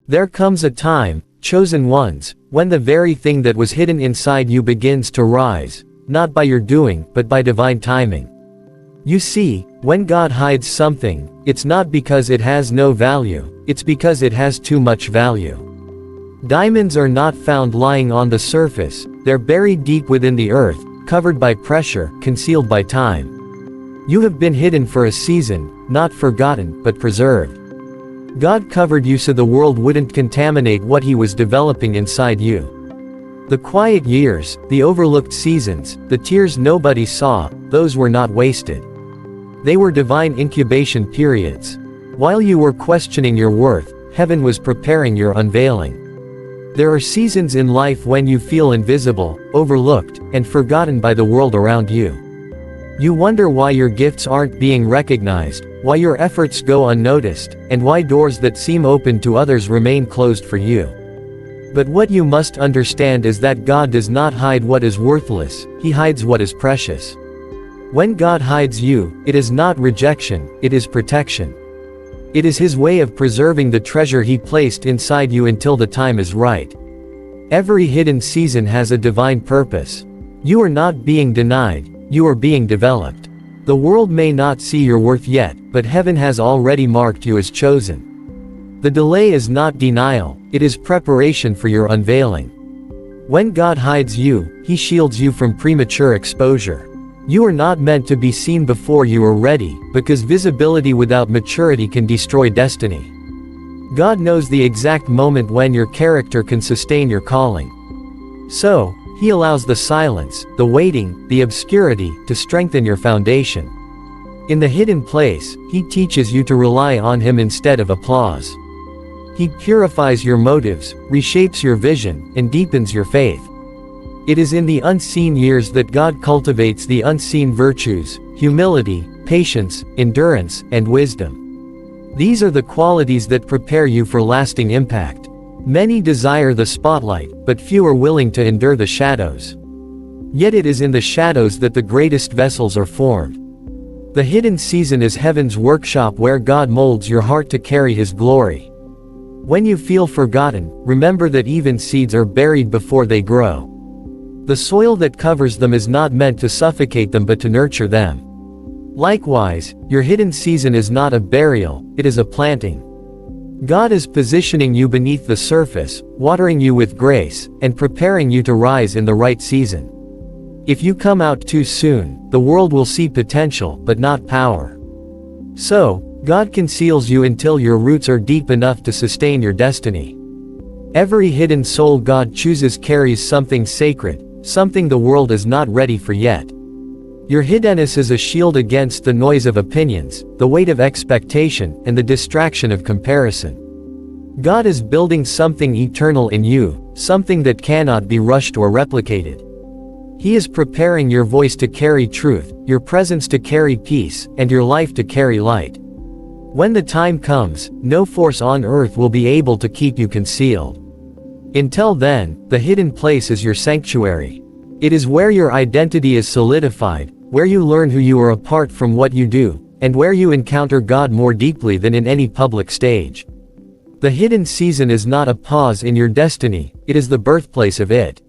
There comes a time, chosen ones, when the very thing that was hidden inside you begins to rise, not by your doing, but by divine timing. You see, when God hides something, it's not because it has no value, it's because it has too much value. Diamonds are not found lying on the surface, they're buried deep within the earth, covered by pressure, concealed by time. You have been hidden for a season, not forgotten, but preserved. God covered you so the world wouldn't contaminate what He was developing inside you. The quiet years, the overlooked seasons, the tears nobody saw, those were not wasted. They were divine incubation periods. While you were questioning your worth, heaven was preparing your unveiling. There are seasons in life when you feel invisible, overlooked, and forgotten by the world around you. You wonder why your gifts aren't being recognized, why your efforts go unnoticed, and why doors that seem open to others remain closed for you. But what you must understand is that God does not hide what is worthless, He hides what is precious. When God hides you, it is not rejection, it is protection. It is His way of preserving the treasure He placed inside you until the time is right. Every hidden season has a divine purpose. You are not being denied, you are being developed. The world may not see your worth yet, but heaven has already marked you as chosen. The delay is not denial, it is preparation for your unveiling. When God hides you, He shields you from premature exposure. You are not meant to be seen before you are ready, because visibility without maturity can destroy destiny. God knows the exact moment when your character can sustain your calling. So, He allows the silence, the waiting, the obscurity, to strengthen your foundation. In the hidden place, He teaches you to rely on Him instead of applause. He purifies your motives, reshapes your vision, and deepens your faith. It is in the unseen years that God cultivates the unseen virtues, humility, patience, endurance, and wisdom. These are the qualities that prepare you for lasting impact. Many desire the spotlight, but few are willing to endure the shadows. Yet it is in the shadows that the greatest vessels are formed. The hidden season is heaven's workshop where God molds your heart to carry His glory. When you feel forgotten, remember that even seeds are buried before they grow. The soil that covers them is not meant to suffocate them but to nurture them. Likewise, your hidden season is not a burial, it is a planting. God is positioning you beneath the surface, watering you with grace, and preparing you to rise in the right season. If you come out too soon, the world will see potential, but not power. So, God conceals you until your roots are deep enough to sustain your destiny. Every hidden soul God chooses carries something sacred, something the world is not ready for yet. Your hiddenness is a shield against the noise of opinions, the weight of expectation, and the distraction of comparison. God is building something eternal in you, something that cannot be rushed or replicated. He is preparing your voice to carry truth, your presence to carry peace, and your life to carry light. When the time comes, no force on earth will be able to keep you concealed. Until then, the hidden place is your sanctuary. It is where your identity is solidified, where you learn who you are apart from what you do, and where you encounter God more deeply than in any public stage. The hidden season is not a pause in your destiny, it is the birthplace of it.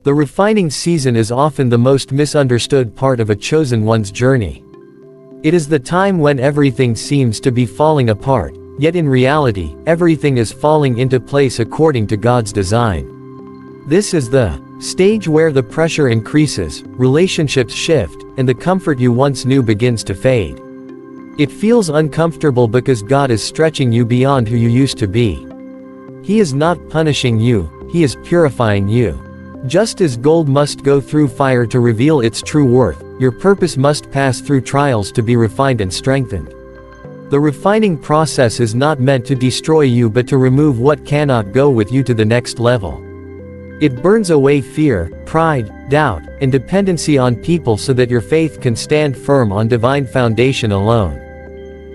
The refining season is often the most misunderstood part of a chosen one's journey. It is the time when everything seems to be falling apart, yet in reality, everything is falling into place according to God's design. This is the stage where the pressure increases, relationships shift, and the comfort you once knew begins to fade. It feels uncomfortable because God is stretching you beyond who you used to be. He is not punishing you, He is purifying you. Just as gold must go through fire to reveal its true worth, your purpose must pass through trials to be refined and strengthened. The refining process is not meant to destroy you but to remove what cannot go with you to the next level. It burns away fear, pride, doubt, and dependency on people so that your faith can stand firm on divine foundation alone.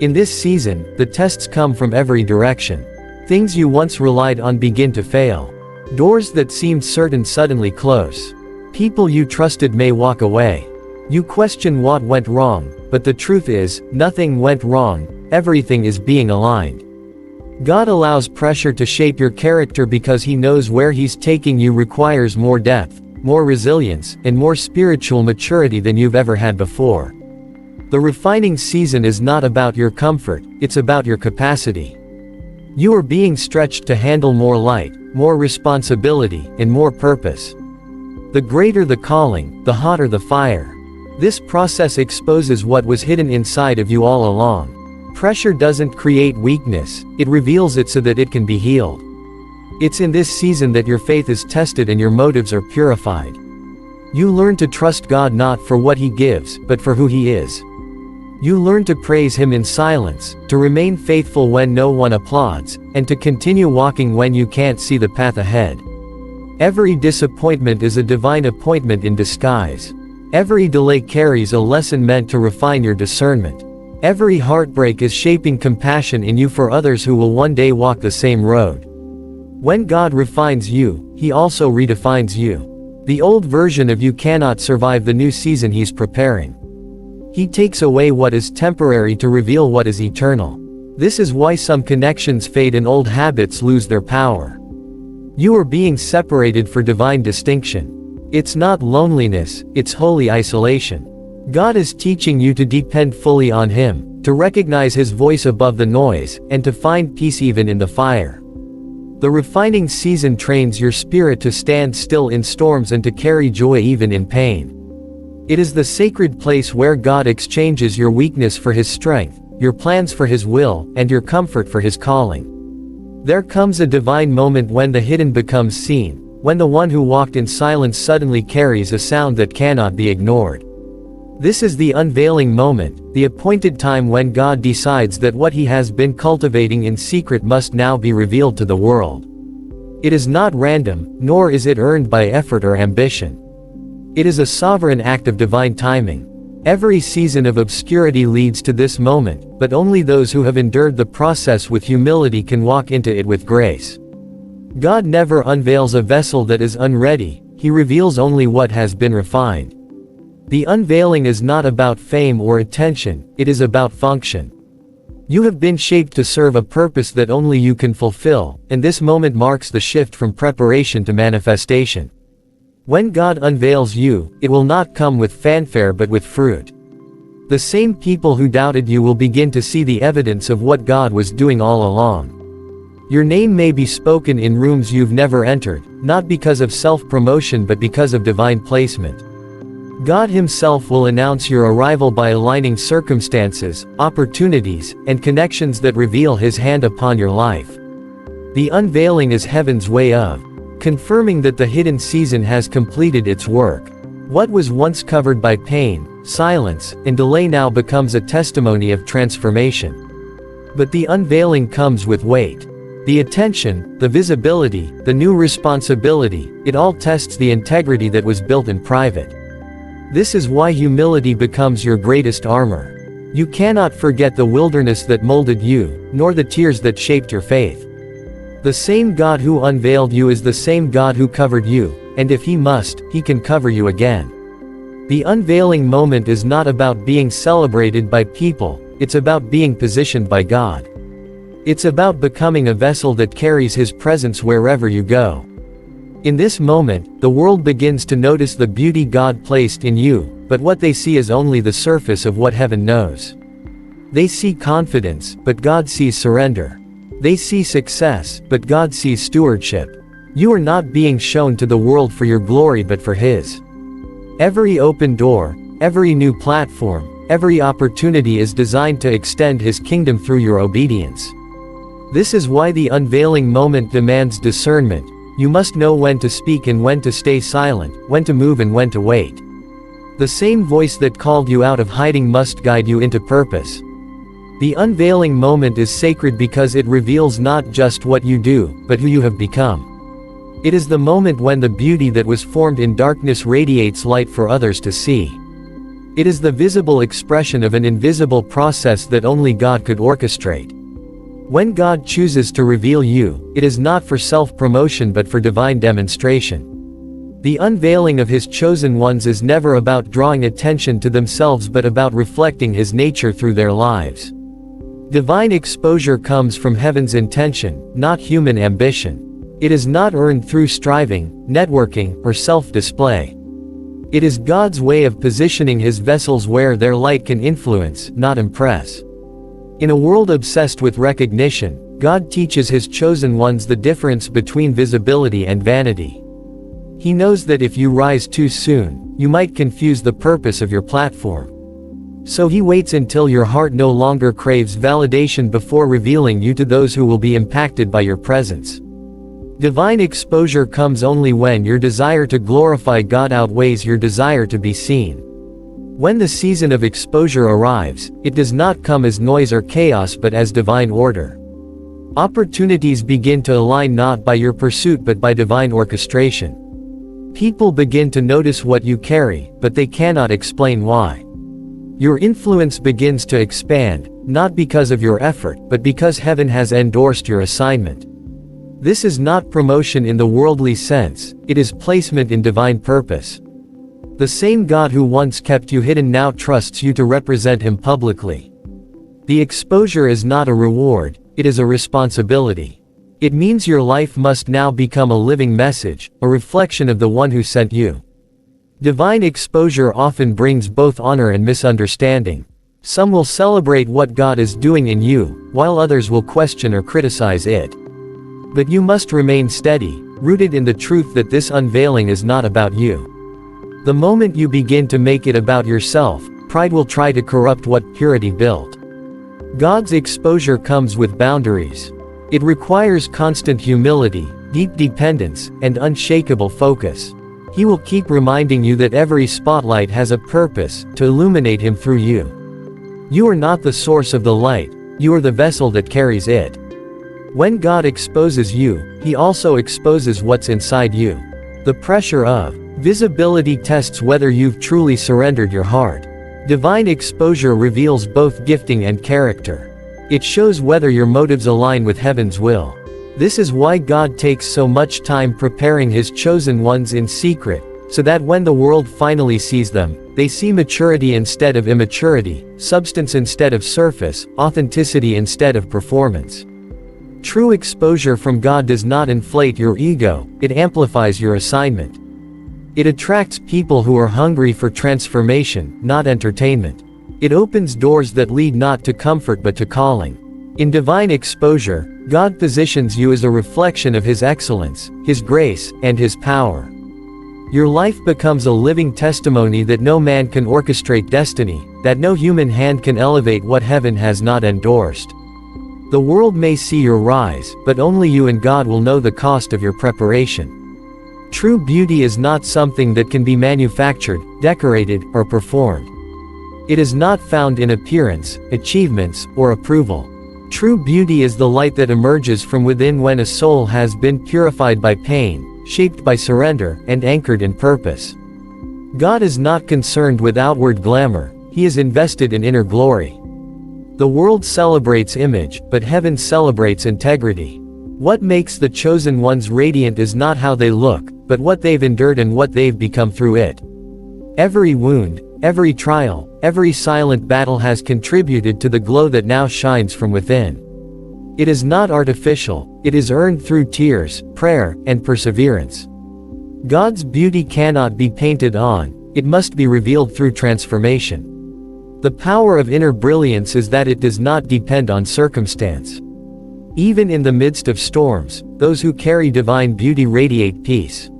In this season, the tests come from every direction. Things you once relied on begin to fail. Doors that seemed certain suddenly close. People you trusted may walk away. You question what went wrong, but the truth is, nothing went wrong, everything is being aligned. God allows pressure to shape your character because He knows where He's taking you requires more depth, more resilience, and more spiritual maturity than you've ever had before. The refining season is not about your comfort, it's about your capacity. You are being stretched to handle more light, more responsibility, and more purpose. The greater the calling, the hotter the fire. This process exposes what was hidden inside of you all along. Pressure doesn't create weakness, it reveals it so that it can be healed. It's in this season that your faith is tested and your motives are purified. You learn to trust God not for what He gives, but for who He is. You learn to praise Him in silence, to remain faithful when no one applauds, and to continue walking when you can't see the path ahead. Every disappointment is a divine appointment in disguise. Every delay carries a lesson meant to refine your discernment. Every heartbreak is shaping compassion in you for others who will one day walk the same road. When God refines you, He also redefines you. The old version of you cannot survive the new season He's preparing. He takes away what is temporary to reveal what is eternal. This is why some connections fade and old habits lose their power. You are being separated for divine distinction. It's not loneliness, it's holy isolation. God is teaching you to depend fully on Him, to recognize His voice above the noise, and to find peace even in the fire. The refining season trains your spirit to stand still in storms and to carry joy even in pain. It is the sacred place where God exchanges your weakness for His strength, your plans for His will, and your comfort for His calling. There comes a divine moment when the hidden becomes seen, when the one who walked in silence suddenly carries a sound that cannot be ignored. This is the unveiling moment, the appointed time when God decides that what He has been cultivating in secret must now be revealed to the world. It is not random, nor is it earned by effort or ambition. It is a sovereign act of divine timing. Every season of obscurity leads to this moment, but only those who have endured the process with humility can walk into it with grace. God never unveils a vessel that is unready, He reveals only what has been refined. The unveiling is not about fame or attention, it is about function. You have been shaped to serve a purpose that only you can fulfill, and this moment marks the shift from preparation to manifestation. When God unveils you, it will not come with fanfare but with fruit. The same people who doubted you will begin to see the evidence of what God was doing all along. Your name may be spoken in rooms you've never entered, not because of self-promotion but because of divine placement. God Himself will announce your arrival by aligning circumstances, opportunities, and connections that reveal His hand upon your life. The unveiling is heaven's way of confirming that the hidden season has completed its work. What was once covered by pain, silence, and delay now becomes a testimony of transformation. But the unveiling comes with weight. The attention, the visibility, the new responsibility, it all tests the integrity that was built in private. This is why humility becomes your greatest armor. You cannot forget the wilderness that molded you, nor the tears that shaped your faith. The same God who unveiled you is the same God who covered you, and if He must, He can cover you again. The unveiling moment is not about being celebrated by people, it's about being positioned by God. It's about becoming a vessel that carries His presence wherever you go. In this moment, the world begins to notice the beauty God placed in you, but what they see is only the surface of what heaven knows. They see confidence, but God sees surrender. They see success, but God sees stewardship. You are not being shown to the world for your glory but for His. Every open door, every new platform, every opportunity is designed to extend His kingdom through your obedience. This is why the unveiling moment demands discernment. You must know when to speak and when to stay silent, when to move and when to wait. The same voice that called you out of hiding must guide you into purpose. The unveiling moment is sacred because it reveals not just what you do, but who you have become. It is the moment when the beauty that was formed in darkness radiates light for others to see. It is the visible expression of an invisible process that only God could orchestrate. When God chooses to reveal you, it is not for self-promotion but for divine demonstration. The unveiling of His chosen ones is never about drawing attention to themselves but about reflecting His nature through their lives. Divine exposure comes from heaven's intention, not human ambition. It is not earned through striving, networking, or self-display. It is God's way of positioning His vessels where their light can influence, not impress. In a world obsessed with recognition, God teaches His chosen ones the difference between visibility and vanity. He knows that if you rise too soon, you might confuse the purpose of your platform. So He waits until your heart no longer craves validation before revealing you to those who will be impacted by your presence. Divine exposure comes only when your desire to glorify God outweighs your desire to be seen. When the season of exposure arrives, it does not come as noise or chaos but as divine order. Opportunities begin to align not by your pursuit but by divine orchestration. People begin to notice what you carry, but they cannot explain why. Your influence begins to expand, not because of your effort, but because heaven has endorsed your assignment. This is not promotion in the worldly sense, it is placement in divine purpose. The same God who once kept you hidden now trusts you to represent Him publicly. The exposure is not a reward, it is a responsibility. It means your life must now become a living message, a reflection of the one who sent you. Divine exposure often brings both honor and misunderstanding. Some will celebrate what God is doing in you, while others will question or criticize it. But you must remain steady, rooted in the truth that this unveiling is not about you. The moment you begin to make it about yourself, pride will try to corrupt what purity built. God's exposure comes with boundaries. It requires constant humility, deep dependence, and unshakable focus. He will keep reminding you that every spotlight has a purpose, to illuminate Him through you. You are not the source of the light, you are the vessel that carries it. When God exposes you, He also exposes what's inside you. The pressure of visibility tests whether you've truly surrendered your heart. Divine exposure reveals both gifting and character. It shows whether your motives align with heaven's will. This is why God takes so much time preparing His chosen ones in secret, so that when the world finally sees them, they see maturity instead of immaturity, substance instead of surface, authenticity instead of performance. True exposure from God does not inflate your ego, it amplifies your assignment. It attracts people who are hungry for transformation, not entertainment. It opens doors that lead not to comfort but to calling. In divine exposure, God positions you as a reflection of His excellence, His grace, and His power. Your life becomes a living testimony that no man can orchestrate destiny, that no human hand can elevate what heaven has not endorsed. The world may see your rise, but only you and God will know the cost of your preparation. True beauty is not something that can be manufactured, decorated, or performed. It is not found in appearance, achievements, or approval. True beauty is the light that emerges from within when a soul has been purified by pain, shaped by surrender, and anchored in purpose. God is not concerned with outward glamour, He is invested in inner glory. The world celebrates image, but heaven celebrates integrity. What makes the chosen ones radiant is not how they look, but what they've endured and what they've become through it. Every wound, every trial, every silent battle has contributed to the glow that now shines from within. It is not artificial, it is earned through tears, prayer, and perseverance. God's beauty cannot be painted on, it must be revealed through transformation. The power of inner brilliance is that it does not depend on circumstance. Even in the midst of storms, those who carry divine beauty radiate peace.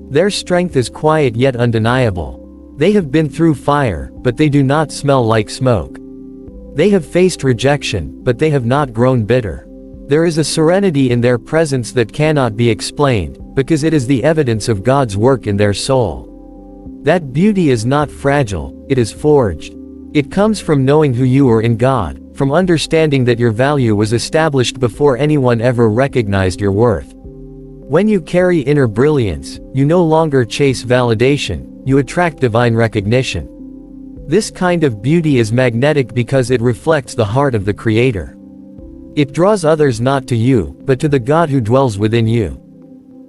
Their strength is quiet yet undeniable. They have been through fire, but they do not smell like smoke. They have faced rejection, but they have not grown bitter. There is a serenity in their presence that cannot be explained, because it is the evidence of God's work in their soul. That beauty is not fragile, it is forged. It comes from knowing who you are in God, from understanding that your value was established before anyone ever recognized your worth. When you carry inner brilliance, you no longer chase validation, you attract divine recognition. This kind of beauty is magnetic because it reflects the heart of the Creator. It draws others not to you, but to the God who dwells within you.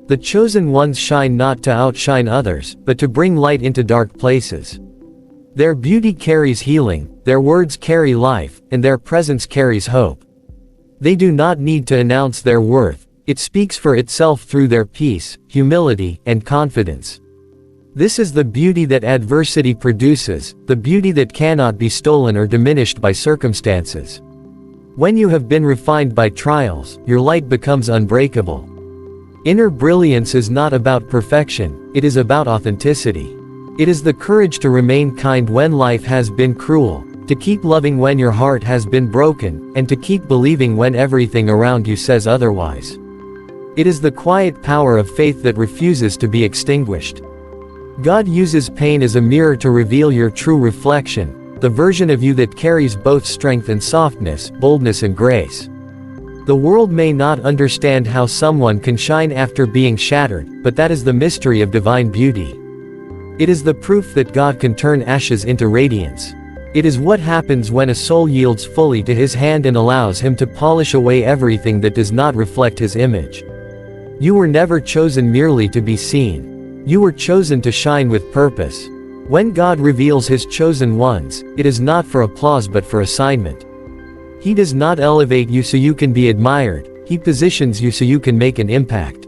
The chosen ones shine not to outshine others, but to bring light into dark places. Their beauty carries healing, their words carry life, and their presence carries hope. They do not need to announce their worth, it speaks for itself through their peace, humility, and confidence. This is the beauty that adversity produces, the beauty that cannot be stolen or diminished by circumstances. When you have been refined by trials, your light becomes unbreakable. Inner brilliance is not about perfection, it is about authenticity. It is the courage to remain kind when life has been cruel, to keep loving when your heart has been broken, and to keep believing when everything around you says otherwise. It is the quiet power of faith that refuses to be extinguished. God uses pain as a mirror to reveal your true reflection, the version of you that carries both strength and softness, boldness and grace. The world may not understand how someone can shine after being shattered, but that is the mystery of divine beauty. It is the proof that God can turn ashes into radiance. It is what happens when a soul yields fully to His hand and allows Him to polish away everything that does not reflect His image. You were never chosen merely to be seen. You were chosen to shine with purpose. When God reveals His chosen ones, it is not for applause but for assignment. He does not elevate you so you can be admired, He positions you so you can make an impact.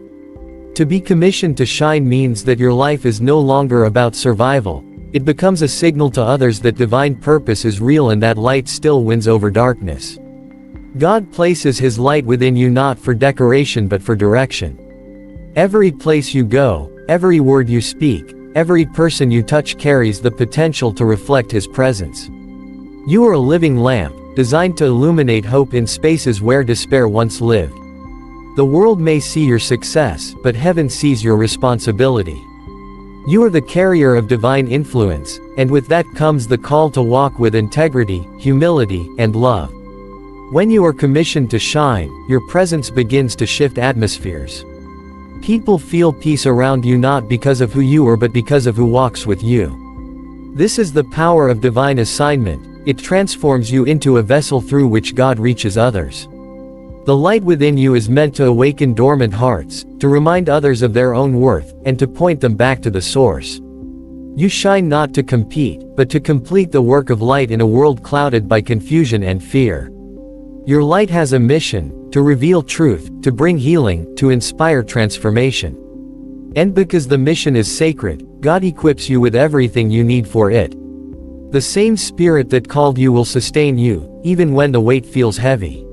To be commissioned to shine means that your life is no longer about survival, it becomes a signal to others that divine purpose is real and that light still wins over darkness. God places His light within you not for decoration but for direction. Every place you go, every word you speak, every person you touch carries the potential to reflect His presence. You are a living lamp, designed to illuminate hope in spaces where despair once lived. The world may see your success, but heaven sees your responsibility. You are the carrier of divine influence, and with that comes the call to walk with integrity, humility, and love. When you are commissioned to shine, your presence begins to shift atmospheres. People feel peace around you not because of who you are but because of who walks with you. This is the power of divine assignment, it transforms you into a vessel through which God reaches others. The light within you is meant to awaken dormant hearts, to remind others of their own worth, and to point them back to the source. You shine not to compete, but to complete the work of light in a world clouded by confusion and fear. Your light has a mission, to reveal truth, to bring healing, to inspire transformation. And because the mission is sacred, God equips you with everything you need for it. The same Spirit that called you will sustain you, even when the weight feels heavy.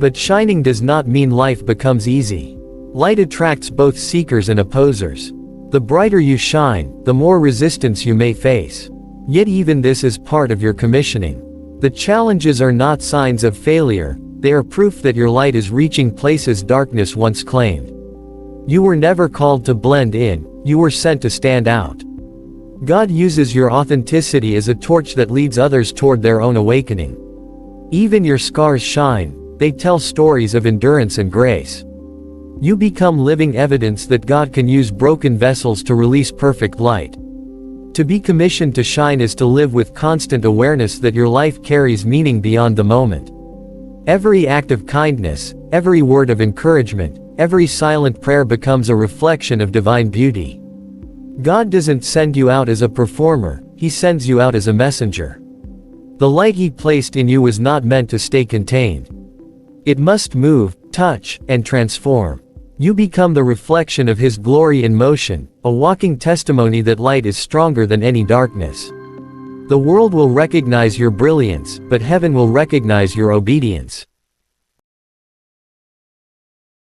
But shining does not mean life becomes easy. Light attracts both seekers and opposers. The brighter you shine, the more resistance you may face. Yet even this is part of your commissioning. The challenges are not signs of failure, they are proof that your light is reaching places darkness once claimed. You were never called to blend in, you were sent to stand out. God uses your authenticity as a torch that leads others toward their own awakening. Even your scars shine, they tell stories of endurance and grace. You become living evidence that God can use broken vessels to release perfect light. To be commissioned to shine is to live with constant awareness that your life carries meaning beyond the moment. Every act of kindness, every word of encouragement, every silent prayer becomes a reflection of divine beauty. God doesn't send you out as a performer, He sends you out as a messenger. The light He placed in you was not meant to stay contained. It must move, touch, and transform. You become the reflection of His glory in motion, a walking testimony that light is stronger than any darkness. The world will recognize your brilliance, but heaven will recognize your obedience.